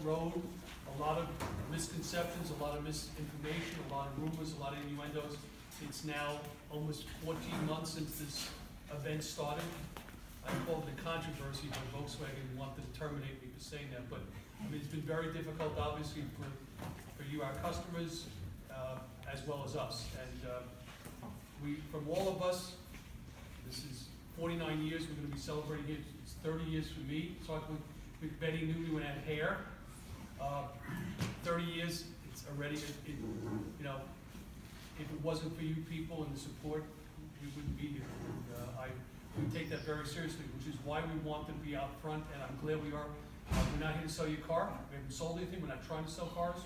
road, a lot of misconceptions, a lot of misinformation, a lot of rumors, a lot of innuendos. It's now almost 14 months since this event started. I called it a controversy, but Volkswagen wanted to terminate me for saying that. But I mean, it's been very difficult, obviously, for you, our customers, as well as us. And from all of us, this is 49 years we're going to be celebrating here. It's 30 years for me. Talking with Betty knew when I had hair. 30 years, it's already, you know, if it wasn't for you people and the support, we wouldn't be here. And, we take that very seriously, which is why we want to be out front, and I'm glad we are. We're not here to sell you a car. We haven't sold anything. We're not trying to sell cars.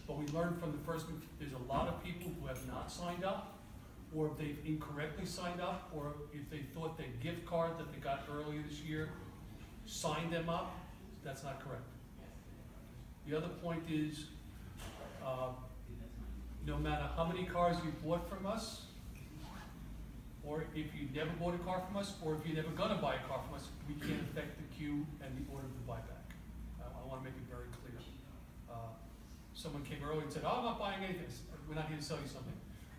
But we learned from the first, there's a lot of people who have not signed up, or if they've incorrectly signed up, or if they thought their gift card that they got earlier this year signed them up. That's not correct. The other point is, no matter how many cars you bought from us, or if you never bought a car from us, or if you're never gonna buy a car from us, we can't affect the queue and the order of the buyback. I wanna make it very clear. Someone came early and said, oh, I'm not buying anything. We're not here to sell you something.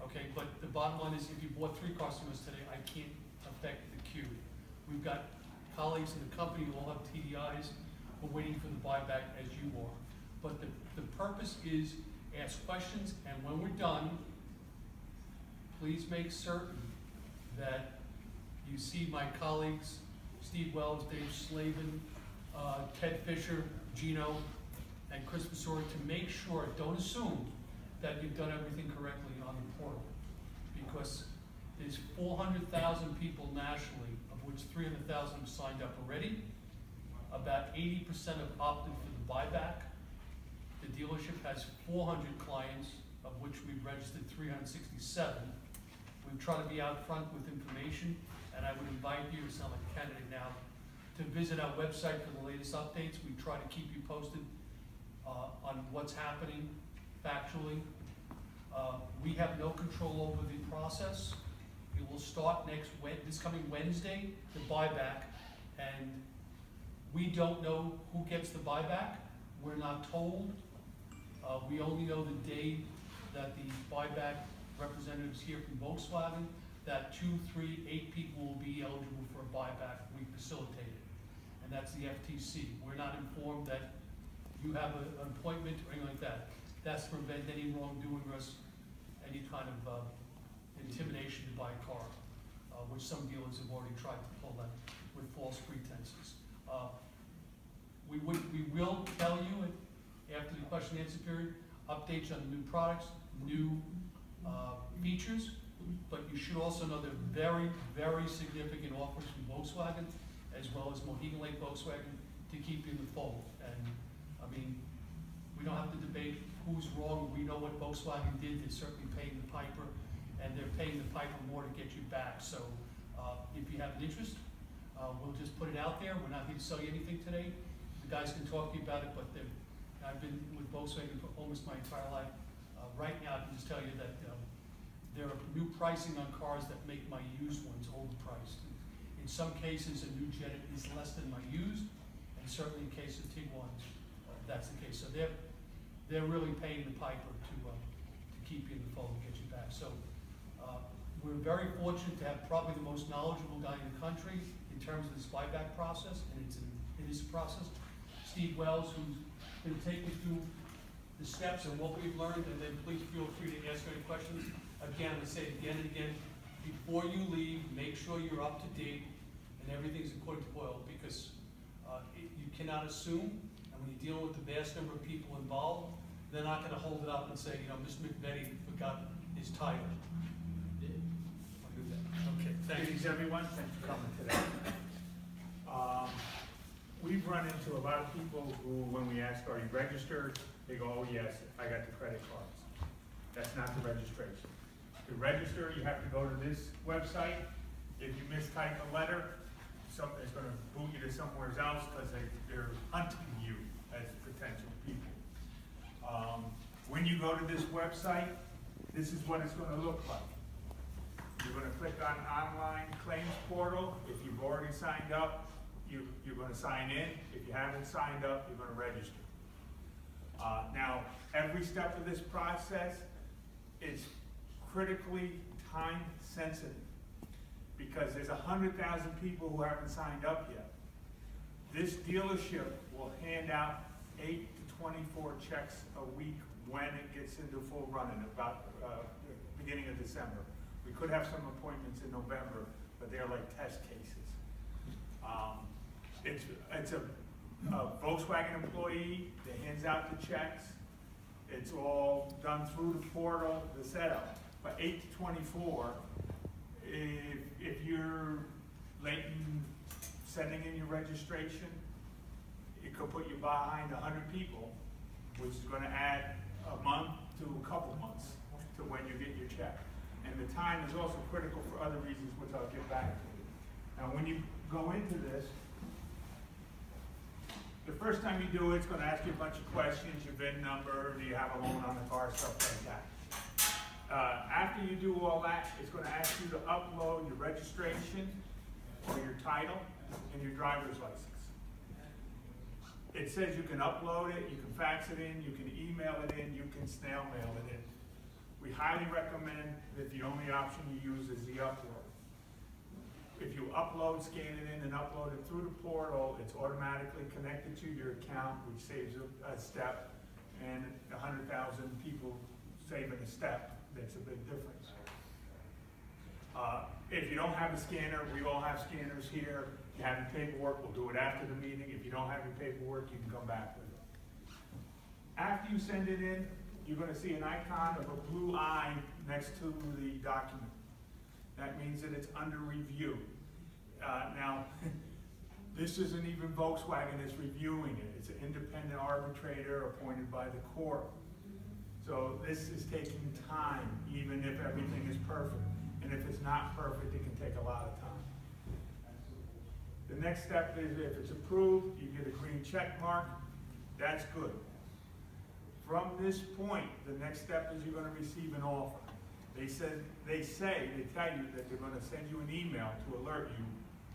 Okay, but the bottom line is if you bought 3 cars from us today, I can't affect the queue. We've got colleagues in the company who all have TDIs. We're waiting for the buyback as you are. But the purpose is ask questions, and when we're done, please make certain that you see my colleagues, Steve Wells, Dave Slavin, Ted Fisher, Gino, and Chris Masori, to make sure, don't assume that you've done everything correctly on the portal. Because there's 400,000 people nationally, of which 300,000 have signed up already. About 80% have opted for the buyback. The dealership has 400 clients, of which we've registered 367. We try to be out front with information, and I would invite you, to sound like a candidate now, to visit our website for the latest updates. We try to keep you posted on what's happening factually. We have no control over the process. It will start this coming Wednesday, the buyback, and we don't know who gets the buyback. We're not told. We only know the day that the buyback representatives here from Volkswagen, that 2, 3, 8 people will be eligible for a buyback. We facilitate it, and that's the FTC. We're not informed that you have an appointment or anything like that. That's to prevent any wrongdoing or any kind of intimidation to buy a car, which some dealers have already tried to pull that with false pretenses. We will tell you after the question and answer period, updates on the new products, new features, but you should also know there are very, very significant offers from Volkswagen, as well as Mohegan Lake Volkswagen, to keep you in the fold. And I mean, we don't have to debate who's wrong. We know what Volkswagen did. They're certainly paying the piper, and they're paying the piper more to get you back. So if you have an interest, we'll just put it out there. We're not here to sell you anything today. The guys can talk to you about it, but I've been with Volkswagen for almost my entire life. Right now, I can just tell you that there are new pricing on cars that make my used ones overpriced. In some cases, a new Jetta is less than my used, and certainly in case of Tiguans, that's the case. So they're really paying the piper to keep you in the fold and get you back. So we're very fortunate to have probably the most knowledgeable guy in the country in terms of this buyback process, and it is a process. Steve Wells, who's going to take you through the steps and what we've learned, and then please feel free to ask any questions. Again, I say it again and again, before you leave, make sure you're up to date and everything's according to oil, because you cannot assume, and when you're dealing with the vast number of people involved, they're not going to hold it up and say, you know, Mr. McVetti forgot his title. Okay, Greetings, everyone. Thanks for coming today. We've run into a lot of people who, when we ask, are you registered? They go, oh yes, I got the credit cards. That's not the registration. To register, you have to go to this website. If you mistype a letter, it's going to boot you to somewhere else because they're hunting you as potential people. When you go to this website, this is what it's going to look like. You're going to click on Online Claims Portal. If you've already signed up, you're going to sign in. If you haven't signed up, you're going to register. Now, every step of this process is critically time sensitive because there's 100,000 people who haven't signed up yet. This dealership will hand out 8 to 24 checks a week when it gets into full running, about beginning of December. We could have some appointments in November, but they're like test cases. It's a Volkswagen employee that hands out the checks. It's all done through the portal, the setup. But 8 to 24, if you're late in sending in your registration, it could put you behind 100 people, which is going to add a month to a couple months to when you get your check. And the time is also critical for other reasons, which I'll get back to. Now, when you go into this, the first time you do it, it's going to ask you a bunch of questions, your VIN number, do you have a loan on the car, stuff like that. After you do all that, it's going to ask you to upload your registration or your title and your driver's license. It says you can upload it, you can fax it in, you can email it in, you can snail mail it in. We highly recommend that the only option you use is the upload. If you upload, scan it in, and upload it through the portal, it's automatically connected to your account, which saves a step, and 100,000 people saving a step. That's a big difference. If you don't have a scanner, we all have scanners here. If you have your paperwork, we'll do it after the meeting. If you don't have your paperwork, you can come back with it. After you send it in, you're going to see an icon of a blue eye next to the document. That means that it's under review. Now, this isn't even Volkswagen that's reviewing it. It's an independent arbitrator appointed by the court. So this is taking time, even if everything is perfect. And if it's not perfect, it can take a lot of time. The next step is if it's approved, you get a green check mark. That's good. From this point, the next step is you're going to receive an offer. They tell you that they're going to send you an email to alert you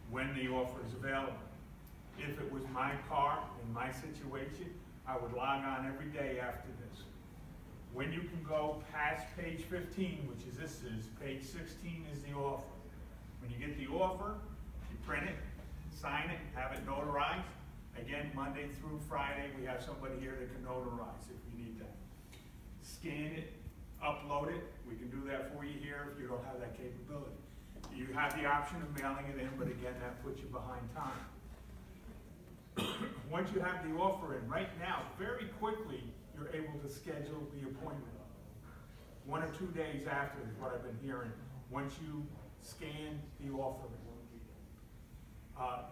when the offer is available. If it was my car, in my situation, I would log on every day after this. When you can go past page 15, which is page 16 is the offer. When you get the offer, you print it, sign it, have it notarized. Again, Monday through Friday, we have somebody here that can notarize if we need that. Scan it, upload it. We can do that for you here if you don't have that capability. You have the option of mailing it in, but again, that puts you behind time. Once you have the offer in, right now, very quickly, you're able to schedule the appointment. 1 or 2 days after is what I've been hearing, once you scan the offer.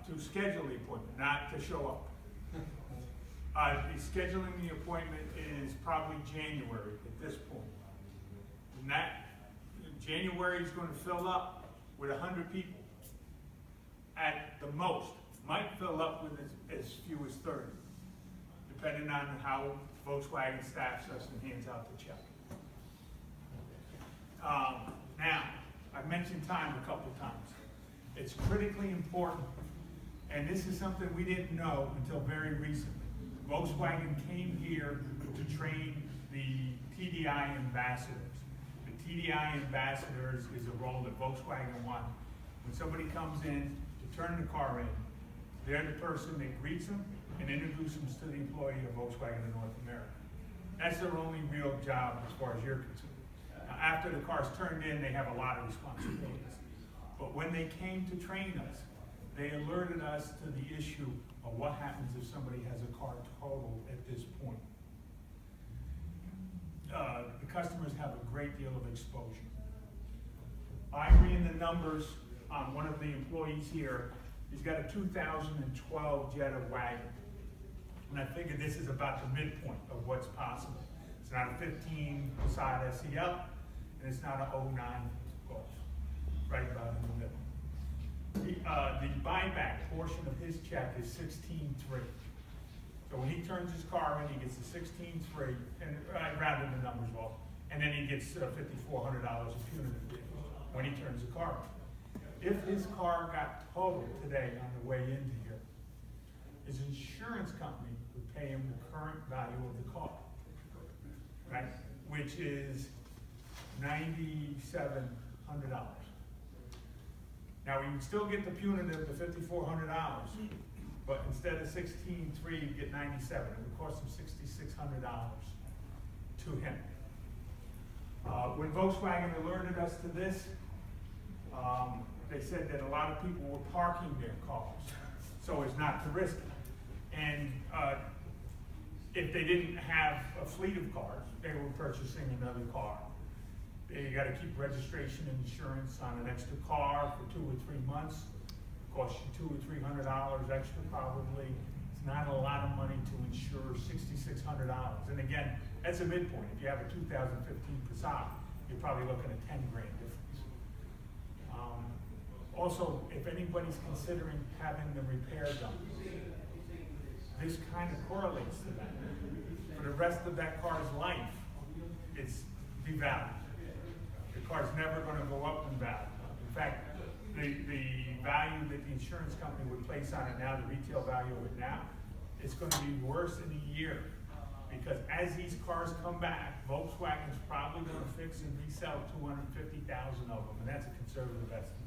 To schedule the appointment, not to show up. Scheduling the appointment is probably January at this point. And that January is going to fill up with 100 people at the most. Might fill up with as few as 30, depending on how Volkswagen staffs us and hands out the check. Now, I've mentioned time a couple times. It's critically important, and this is something we didn't know until very recently. Volkswagen came here to train the TDI ambassadors. The TDI ambassadors is a role that Volkswagen wants. When somebody comes in to turn the car in, they're the person that greets them and introduces them to the employee of Volkswagen in North America. That's their only real job as far as you're concerned. Now, after the car's turned in, they have a lot of responsibilities. But when they came to train us, they alerted us to the issue of what happens if somebody has a car totaled at this point. The customers have a great deal of exposure. I ran the numbers on one of the employees here. He's got a 2012 Jetta wagon. And I figured this is about the midpoint of what's possible. It's not a 15 Passat SEL, and it's not an 09 Golf. Right about in the middle. The buyback portion of his check is 16.3. So when he turns his car in, he gets a 16.3, and I rounded the numbers off, and then he gets $5,400 in punitive when he turns the car in. If his car got totaled today on the way into here, his insurance company would pay him the current value of the car, right? Which is $9,700. Now, we can still get the punitive, the $5,400, but instead of $16,300, you get $97,000. It would cost him $6,600 to him. When Volkswagen alerted us to this, they said that a lot of people were parking their cars, so as not to risk it. And if they didn't have a fleet of cars, they were purchasing another car. You gotta keep registration and insurance on an extra car for 2 or 3 months. Costs you $200 or $300 extra probably. It's not a lot of money to insure $6,600. And again, that's a midpoint. If you have a 2015 Passat, you're probably looking at 10 grand difference. Also, if anybody's considering having the repair done, this kind of correlates to that. For the rest of that car's life, it's devalued. The car's never going to go up in value. In fact, the value that the insurance company would place on it now, the retail value of it now, it's going to be worse in a year. Because as these cars come back, Volkswagen's probably going to fix and resell 250,000 of them, and that's a conservative estimate.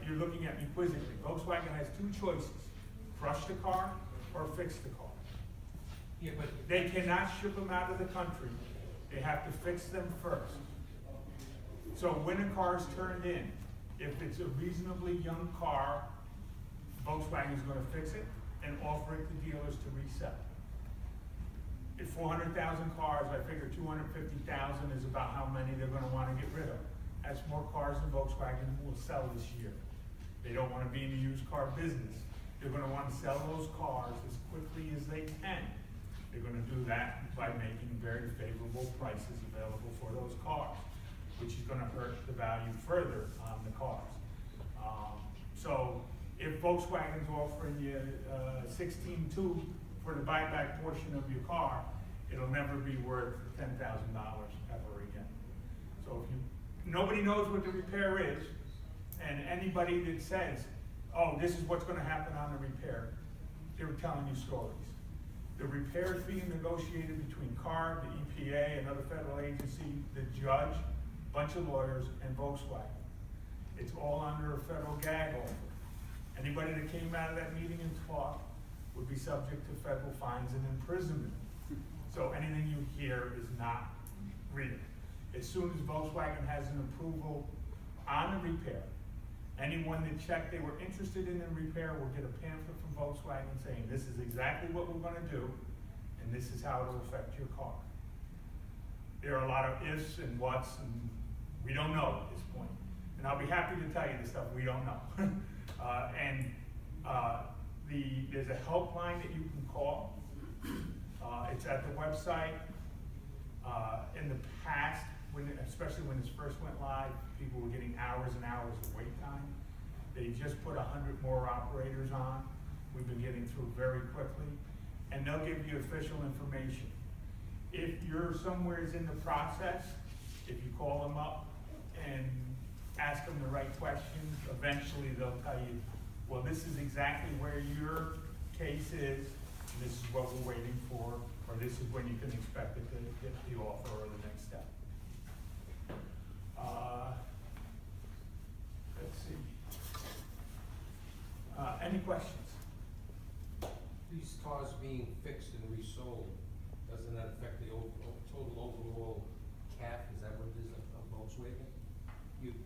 You're looking at me quizzically. Volkswagen has 2 choices: crush the car or fix the car. Yeah, but They cannot ship them out of the country. They have to fix them first. So when a car is turned in, if it's a reasonably young car, Volkswagen is going to fix it and offer it to dealers to resell. At 400,000 cars, I figure 250,000 is about how many they're going to want to get rid of. That's more cars than Volkswagen will sell this year. They don't want to be in the used car business. They're going to want to sell those cars as quickly as they can. They're going to do that by making very favorable prices available for those cars, which is going to hurt the value further on the cars. So if Volkswagen's offering you $16,200 for the buyback portion of your car, it'll never be worth $10,000 ever again. So if nobody knows what the repair is, and anybody that says, oh, this is what's going to happen on the repair, they're telling you stories. The repair is being negotiated between CARB, the EPA, another federal agency, the judge, a bunch of lawyers, and Volkswagen. It's all under a federal gag order. Anybody that came out of that meeting and talked would be subject to federal fines and imprisonment. So anything you hear is not real. As soon as Volkswagen has an approval on a repair, anyone that checked they were interested in a repair will get a pamphlet from Volkswagen saying this is exactly what we're going to do, and this is how it will affect your car. There are a lot of ifs and whats, and we don't know at this point. And I'll be happy to tell you the stuff we don't know. There's a helpline that you can call. It's at the website. In the past, especially when this first went live, people were getting hours and hours of wait time. They just put 100 more operators on. We've been getting through very quickly, and they'll give you official information. If you're somewhere in the process, if you call them up and ask them the right questions, eventually they'll tell you, well, this is exactly where your case is, and this is what we're waiting for, or this is when you can expect it to get the offer or the next step. Let's see. Any questions? these cars being fixed and resold, doesn't that affect the total overall cap? Is that what it is of Volkswagen?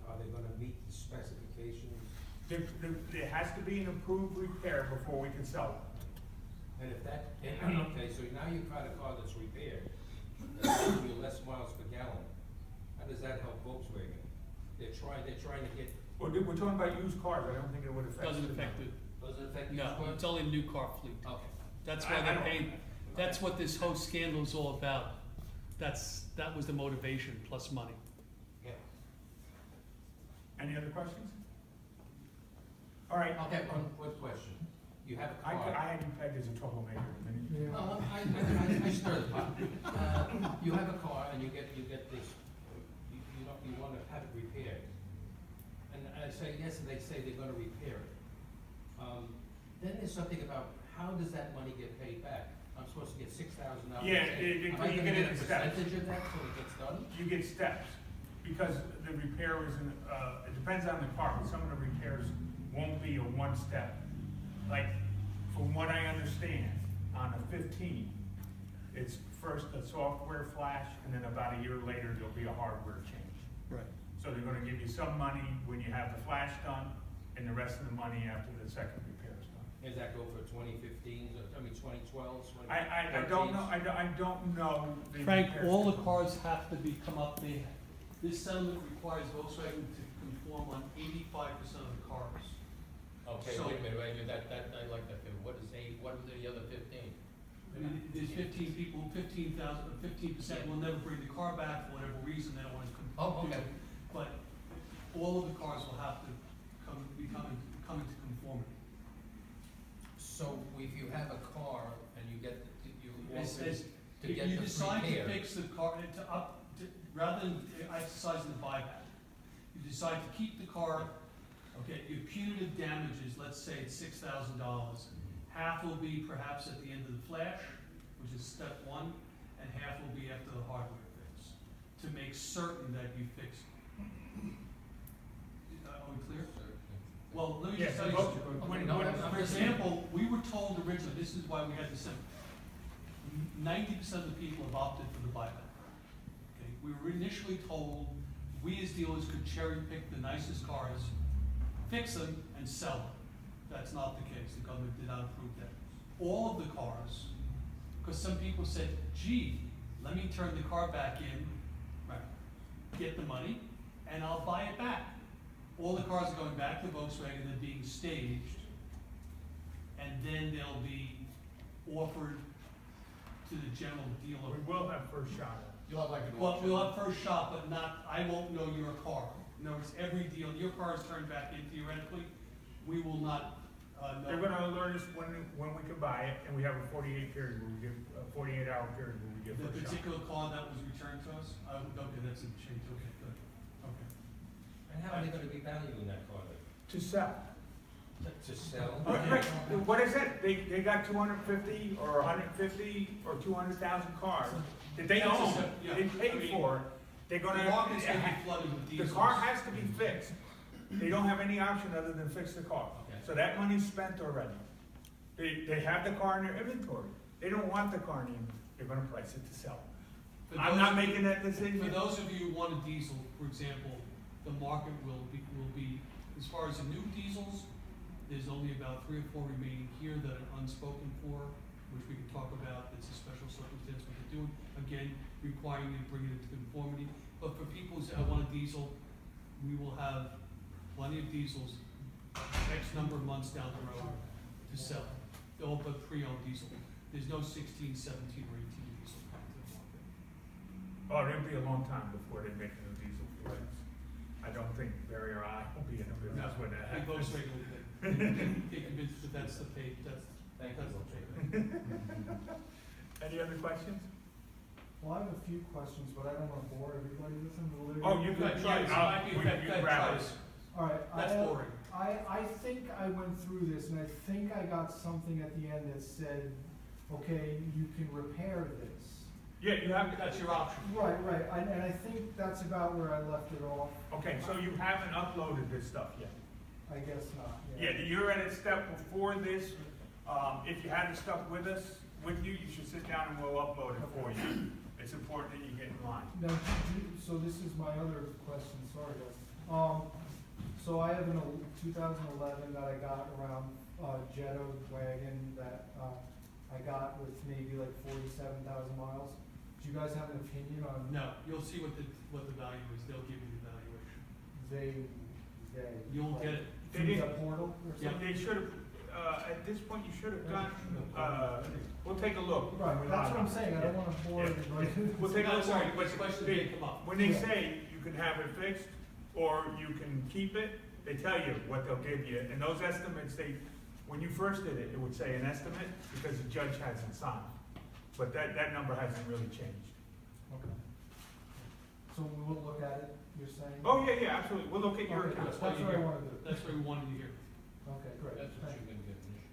Are they gonna meet the specifications? There has to be an approved repair before we can sell it. And if that, okay, so now you've got a car that's repaired, that's giving you less miles per gallon. How does that help Volkswagen? They're trying to get, Well, we're talking about used cars, I don't think it would affect. Doesn't affect it. does it affect used No, cars? it's only new car fleet. Okay. That's I why they're don't- paying, that's what this whole scandal is all about. That was the motivation, plus money. Yeah. Any other questions? All right. Okay, one question. You have a I car. had you pegged as a troublemaker a minute. No, I stir the pot. You have a car and you get this, you wanna have it repaired. And I say yes, and they say they're gonna repair it. Then there's something about how does that money get paid back? I'm supposed to get $6,000. Yeah, Am I you gonna get it in a steps. percentage of that till it gets done? You get steps, because the repair isn't, it depends on the car, but some of the repairs won't be a one-step. Like, from what I understand, on a 15, it's first a software flash, and then about a year later, there'll be a hardware change. Right. So they're gonna give you some money when you have the flash done, and the rest of the money after the second repair is done. Does that go for 2015s, I mean 2012s? I don't know, I don't know. the Frank, repair all the schedule. cars have to be come up, this settlement requires Volkswagen to conform on 85% of the cars. Okay, So- wait a minute, I like that figure. What is what are the other 15? There's 15 people, 15% will never bring the car back for whatever reason, they don't want to Oh, do okay. it. But all of the cars will have to come into conformity. So if you have a car and you get, you As- offer as- to If get you the decide to repair. fix the car, rather than exercising the buyback, you decide to keep the car, okay, your punitive damages, let's say it's $6,000. Half will be perhaps at the end of the flash, which is step one, and half will be after the hardware fix, to make certain that you fix it. Are we clear? Well, let me just tell you Yes, something. when- No, when- I'm For just- example, we were told originally, this is why we had the symbol. 90% of the people have opted for the buyback. Okay, we were initially told, we as dealers could cherry pick the nicest cars, fix them, and sell them. That's not the case, the government did not approve that. All of the cars, because some people said, gee, let me turn the car back in, right, get the money, and I'll buy it back. All the cars are going back to Volkswagen, they're being staged, and then they'll be offered to the general dealer. We will have first shot at it. You'll have like an Well, auction. we'll have first shot, but not, I won't know your car. In other words, every deal, your car is turned back in theoretically, we will not, They're know. gonna alert us when we can buy it, and we have a 48 period where we give, a 48-hour period where we give The first shot. particular car that was returned to us, okay, that's a change, okay, good, okay. And how are they gonna be valuing that car then? To sell. To sell? Right, what is it? They got 250 or 150 or 200,000 cars that they That's a own, sep- yeah, they I paid mean, for, they're The gonna. market's gonna be flooded with The diesels. car has to be fixed. They don't have any option other than fix the car. Okay. So that money's spent already. They have the car in their inventory. They don't want the car in the inventory. They're gonna price it to sell. For I'm those not of you- making that decision. For those of you who want a diesel, for example, the market will be, as far as the new diesels, there's only about 3 or 4 remaining here that are unspoken for, which we can talk about, it's a special circumstance what they're doing, again, requiring you to bring it into conformity. But for people who say, I want a diesel, we will have plenty of diesels, X number of months down the road to sell. All but pre-owned diesel. There's no 16, 17, or 18 diesel coming to the market. Oh, it'll be a long time before they make new diesel fuels. I don't think Barry or I will be in the business when that I think happens. Volkswagen will be convinced that that's the pay, that's the pay. Any other questions? Well, I have a few questions, but I don't wanna bore everybody with them. Will there- Oh, you Go ahead, can, try this. Might be- we go can ahead, grab try it. this. All right, That's boring. I think I went through this and I think I got something at the end that said, okay, you can repair this. Yeah, you have, That's your option. Right, and I think that's about where I left it off. okay, so you haven't uploaded this stuff yet? I guess not, Yeah, you're at a step before this. If you had the stuff with us, with you, you should sit down and we'll upload it for you. It's important that you get in line. Now, so this is my other question, sorry guys. So I have an 2011 that I got around Jetta wagon that I got with maybe like 47,000 miles. Do you guys have an opinion on No, you'll see what the value is, they'll give you the valuation. they? You'll like, get it. Through They the didn't- portal or Yeah. something? They should have, at this point, you should have gotten, we'll take a look. Right, that's what I'm saying, I don't wanna bore Yeah. everybody. We'll take a No, look. sorry, but this question they- did come up. When they Yeah. say you can have it fixed, or you can keep it, they tell you what they'll give you, and those estimates, when you first did it, it would say an estimate, because the judge hasn't signed. But that number hasn't really changed. Okay. So we will look at it, you're saying? Oh, yeah, absolutely, we'll look at your Okay, account. that's what I wanna do. That's what we wanted to hear. Okay, great, That's what thank you're you. gonna get initially.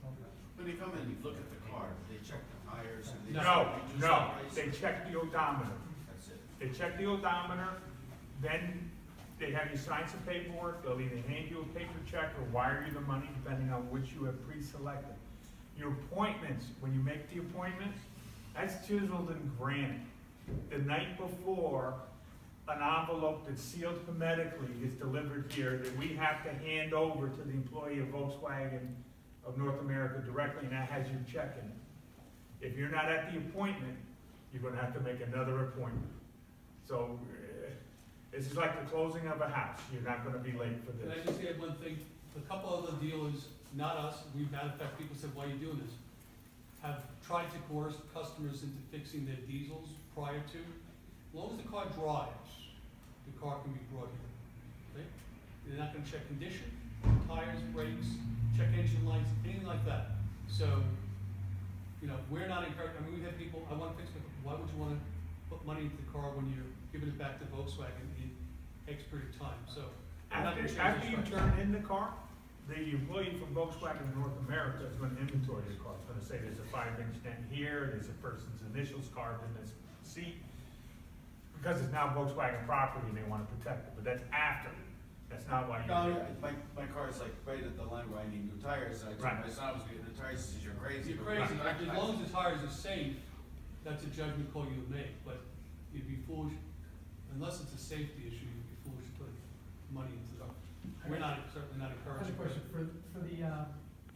Okay. When they come in, you look at the car, they check the tires, and they. No, reduce no, the price. they check the odometer. That's it. They check the odometer, then they have you sign some paperwork, they'll either hand you a paper check or wire you the money, depending on which you have pre-selected. Your appointments, when you make the appointment, that's chiseled in granite. The night before, an envelope that's sealed hermetically is delivered here that we have to hand over to the employee of Volkswagen of North America directly, and that has your check in it. If you're not at the appointment, you're gonna have to make another appointment. So, this is like the closing of a house, you're not gonna be late for Can I this. just add one thing? A couple other dealers, not us, we've had in fact people said, why are you doing this? Have tried to coerce customers into fixing their diesels prior to. As long as the car drives, the car can be brought here. Okay? They're not gonna check condition, tires, brakes, check engine lights, anything like that. So, you know, we're not encouraging, I mean, we have people, I wanna fix my, why would you wanna put money into the car when you're giving it back to Volkswagen in X period of time? So, I'm not gonna change After you the structure. turn in the car, the employee from Volkswagen North America is gonna inventory the car. It's gonna say there's a 5-inch dent here, there's a person's initials carved in this seat. Because it's now Volkswagen property and they wanna protect it, but that's after. That's not why No, you're. my car is like right at the line where I need new tires, and I Right. told my son I was getting new tires, he says, you're crazy. You're but crazy, I- as long as the tires are safe, that's a judgment call you make, but you'd be foolish, unless it's a safety issue, you'd be foolish to put money into the, we're not, certainly not I have a encouraging. question, for the,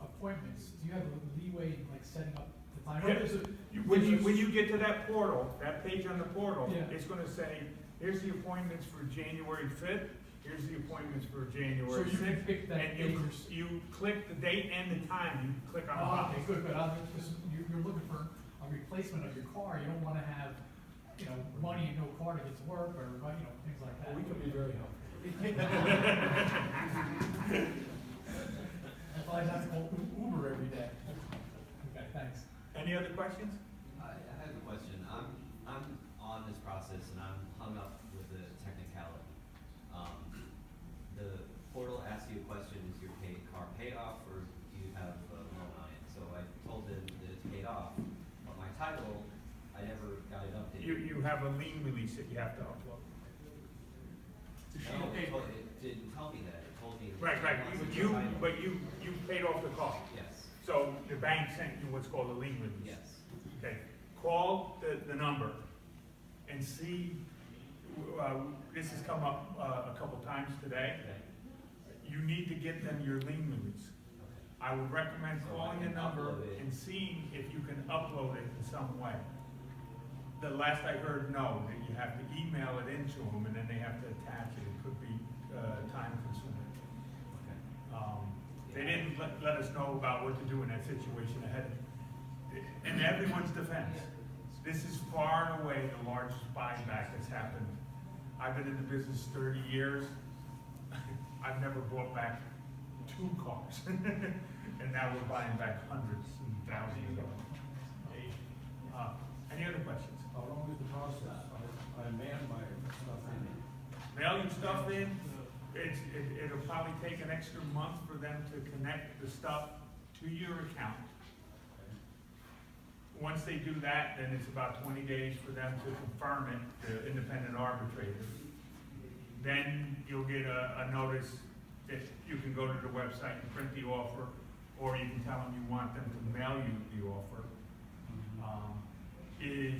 appointments, do you have a leeway in like setting up the time? Yeah. When you get to that portal, that page on the portal, Yeah. it's gonna say, here's the appointments for January 5th, here's the appointments for So January you can 6th. pick that And date. you click the date and the time, you click on the Oh, okay, box. good, good, because you're looking for a replacement of your car, you don't wanna have, you know, money and no car to get to work, or, you know, things like that. We can be very helpful. That's why I have to call Uber every day. Okay, thanks. Any other questions? I have a question. I'm on this process and I'm hung up with the technicality. The portal asks you a question, is your car paid off or do you have a loan on it? So I told them that it's paid off, but my title, I never got it updated. You have a lien release that you have to upload. It's a sheet No, of paper. it didn't tell me that. It told me. that Right, once it's you, titled- but you paid off the car. Yes, So the bank sent you what's called a lien release. yes. Okay, call the number and see, this has come up a couple times today. Okay. You need to get them your lien release. Okay. I would recommend So I calling the can number upload it. and seeing if you can upload it in some way. The last I heard, no, that you have to email it into them and then they have to attach it. It could be time consuming. They didn't let us know about what to do in that situation ahead. In everyone's defense, this is far and away the largest buyback that's happened. I've been in the business 30 years. I've never bought back 2 cars. And now we're buying back hundreds and thousands of them. Any other questions? How long is the process? I man my stuff in. Mail your stuff in, it'll probably take an extra month for them to connect the stuff to your account. Once they do that, then it's about 20 days for them to confirm it, the independent arbitrator. Then you'll get a notice that you can go to the website and print the offer, or you can tell them you want them to mail you the offer. If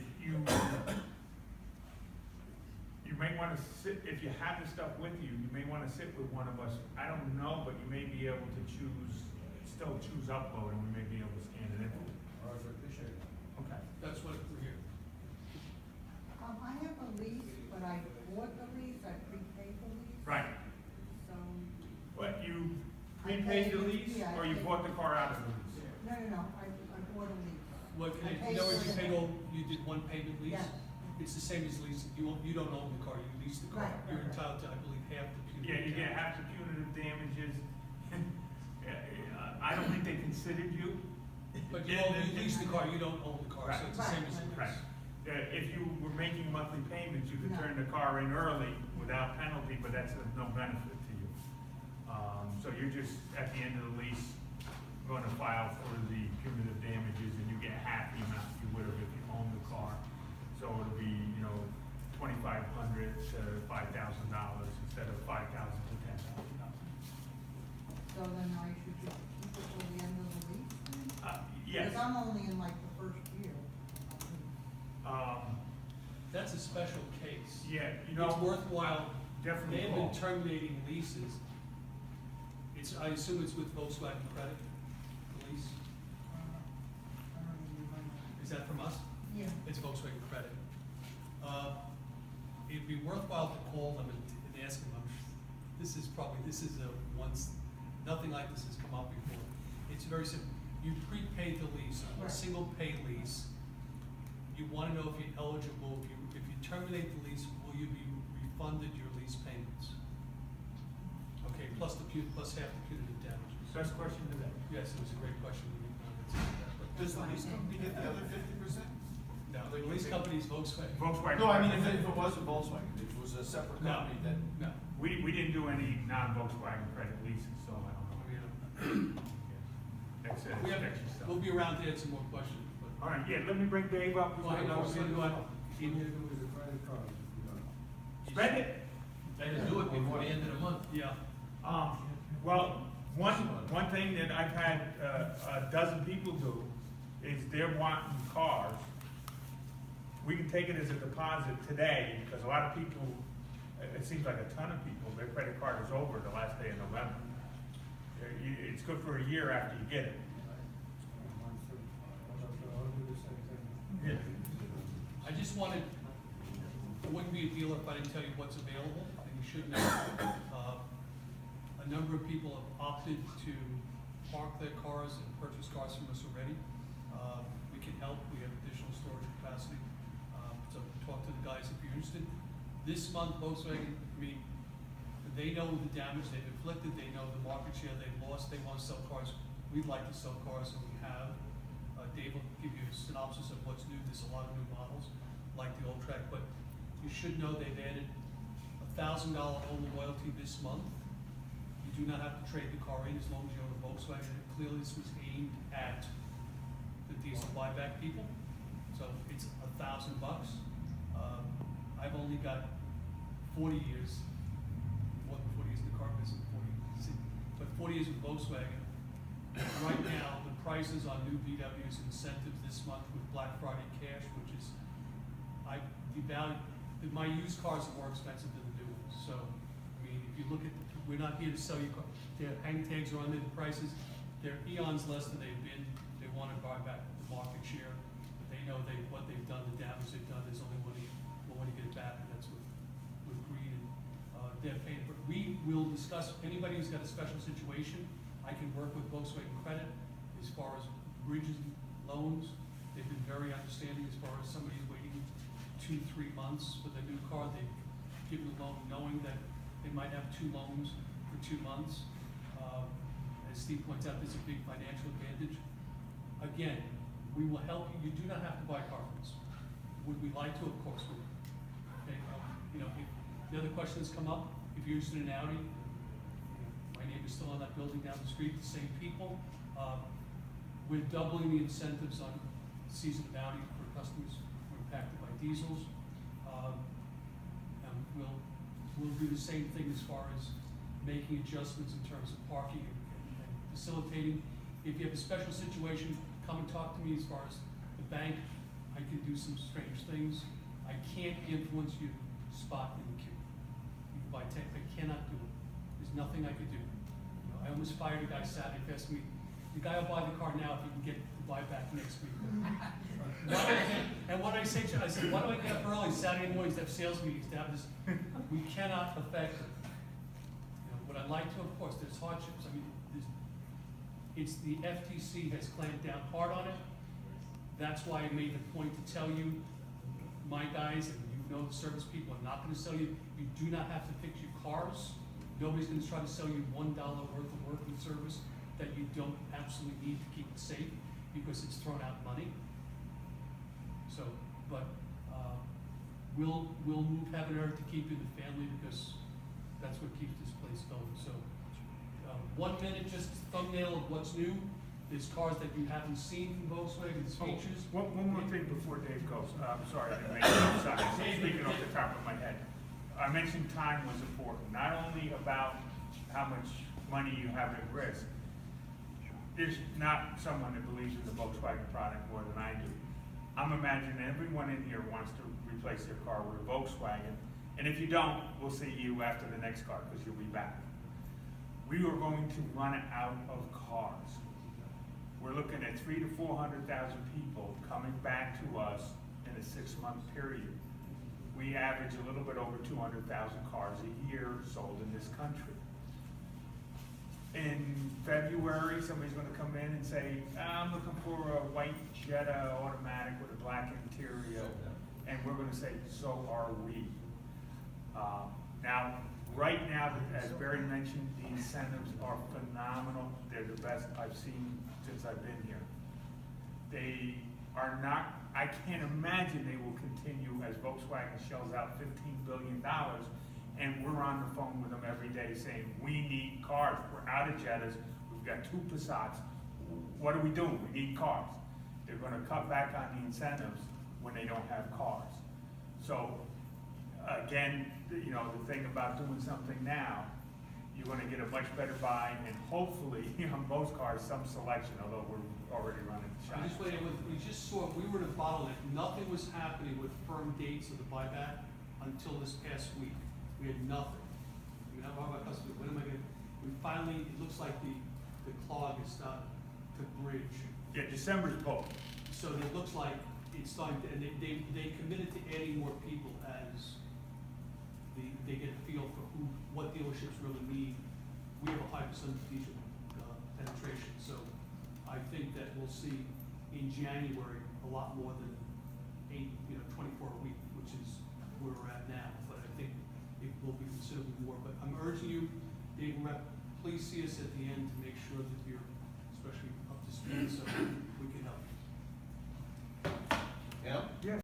you may want to sit, if you have the stuff with you, you may want to sit with one of us. I don't know, but you may be able to still choose upload, and we may be able to scan it in. All right, I appreciate it. Okay. That's what we're here. I have a lease, but I bought the lease, I prepaid the lease. Right. So, What, you prepaid the lease, Yeah, I or you paid. bought the car out of the lease? no, I bought a lease. What, can I you, paid know if for you the- paid all, you did one payment lease? Yeah. It's the same as lease, you don't own the car, you lease the car. Right, You're right. entitled to, I believe, half the punitive. Yeah, you get damage. half the punitive damages. I don't think they considered you. But you lease the car, you don't own the car, so it's the same as a lease. Right. If you were making monthly payments, you could No. turn the car in early without penalty, but that's of no benefit to you. So you're just, at the end of the lease, gonna file for the punitive damages, and you get half the amount you would have if you owned the car. So it'll be, $2,500 to $5,000 instead of $5,000 to $10,000. So then I should just keep it till the end of the lease then? Yes. Because I'm only in like the first year. That's a special case. Yeah, It's worthwhile. definitely They have been call. terminating leases. I assume it's with Volkswagen Credit, the lease. I don't even remember. Is that from us? Yeah. It's Volkswagen Credit. It'd be worthwhile to call them and ask them, this is a once, nothing like this has come up before. It's very simple. You prepaid the lease, a Right. single pay lease. You wanna know if you're eligible, if you terminate the lease, will you be refunded your lease payments? Okay, plus half the punitive damages. Best question today. Yes, it was a great question. Does the lease company get the other 50%? No, the lease company is Volkswagen. Volkswagen. No, I mean, if it wasn't Volkswagen, if it was a separate No, company, then. no. We didn't do any non-Volkswagen credit leases, so I don't know. That's We have, extra stuff. we'll be around to answer more questions, but. All right, yeah, let me bring Dave up. Go ahead, I was gonna go on. What do you do with the credit card? Spend it. Better do it before the end of the month. Yeah, Well, one thing that I've had a dozen people do is they're wanting cars. We can take it as a deposit today, because a lot of people, it seems like a ton of people, their credit card is over the last day of November. It's good for a year after you get it. Yeah. I just wanted, it wouldn't be a deal if I didn't tell you what's available, and you should know. A number of people have opted to park their cars and purchase cars from us already. We can help, we have additional storage capacity, so talk to the guys if you're interested. This month, Volkswagen, they know the damage they've inflicted, they know the market share they've lost, they want to sell cars. We'd like to sell cars, and we have. Dave will give you a synopsis of what's new. There's a lot of new models, like the old track, but you should know they've added $1,000 owner loyalty this month. You do not have to trade the car in as long as you own a Volkswagen. And clearly, this was aimed at the diesel buyback people, so it's $1,000. I've only got 40 years, more than 40 years in the car business, 40 years with Volkswagen. Right now, the prices on new VWs incentives this month with Black Friday cash, which is, my used cars are more expensive than the new ones. So, if you look at, we're not here to sell you cars. Their hang tags are under the prices. They're eons less than they've been. They want to buy back the market share. They know what they've done, the damage they've done. There's only one way to get it back, and that's with greed and they're paying for it. We will discuss anybody who's got a special situation. I can work with Volkswagen Credit as far as bridges, loans. They've been very understanding as far as somebody waiting 2-3 months for their new car. They've given a loan knowing that they might have 2 loans for 2 months. As Steve points out, there's a big financial advantage. Again, we will help you. You do not have to buy car from us. Would we like to? Of course we would. Okay, if the other question has come up, if you're interested in Audi, my neighbor's still on that building down the street, the same people. We're doubling the incentives on season of Audi for customers who are impacted by diesels. And we'll do the same thing as far as making adjustments in terms of parking and facilitating. If you have a special situation, come and talk to me. As far as the bank, I can do some strange things. I can't influence your spot in the queue. You can buy tech, I cannot do it. There's nothing I could do. I almost fired a guy Saturday, asked me, the guy will buy the car now if you can get the buyback next week. And what I say to him, I said, why do I get up early Saturday mornings to have sales meetings, to have this? We cannot affect it. What I'd like to, of course, there's hardships. It's the FTC has clamped down hard on it. That's why I made the point to tell you, my guys, and the service people are not gonna sell you. You do not have to fix your cars. Nobody's gonna try to sell you $1 worth of working service that you don't absolutely need to keep it safe, because it's thrown out money. So, but we'll move heaven and earth to keep you in the family, because that's what keeps this place going. So 1 minute, just thumbnail of what's new. there's cars that you haven't seen from Volkswagen's Oh, features. One more thing before Dave goes, I'm sorry, I didn't make it, sorry, speaking off the top of my head. I mentioned time was important, not only about how much money you have at risk. There's not someone that believes in the Volkswagen product more than I do. I'm imagining everyone in here wants to replace their car with a Volkswagen, and if you don't, we'll see you after the next car, because you'll be back. We are going to run out of cars. We're looking at 300,000 to 400,000 people coming back to us in a 6-month period. We average a little bit over 200,000 cars a year sold in this country. In February, somebody's gonna come in and say, I'm looking for a white Jetta automatic with a black interior, and we're gonna say, so are we. Now, right now, as Barry mentioned, the incentives are phenomenal. They're the best I've seen since I've been here. They are not, I can't imagine they will continue as Volkswagen shells out $15 billion, and we're on the phone with them every day saying, we need cars, we're out of Jettas, we've got 2 Passats, what are we doing? We need cars. They're gonna cut back on the incentives when they don't have cars. So, again, you know, the thing about doing something now, you're gonna get a much better buy, and hopefully, on most cars, some selection, although we're already running the shop. We just saw, we were in a bottleneck, nothing was happening with firm dates of the buyback until this past week. We had nothing. We have all our customers, when am I gonna, we finally, it looks like the clog is starting to bridge. Yeah, December's booked. So it looks like it's starting to, and they committed to adding more people as they get a feel for what dealerships really need. We have a high percentage diesel penetration, so I think that we'll see in January a lot more than 24 a week, which is where we're at now. But I think it will be considerably more. But I'm urging you, Dave Rep, please see us at the end to make sure that you're especially up to speed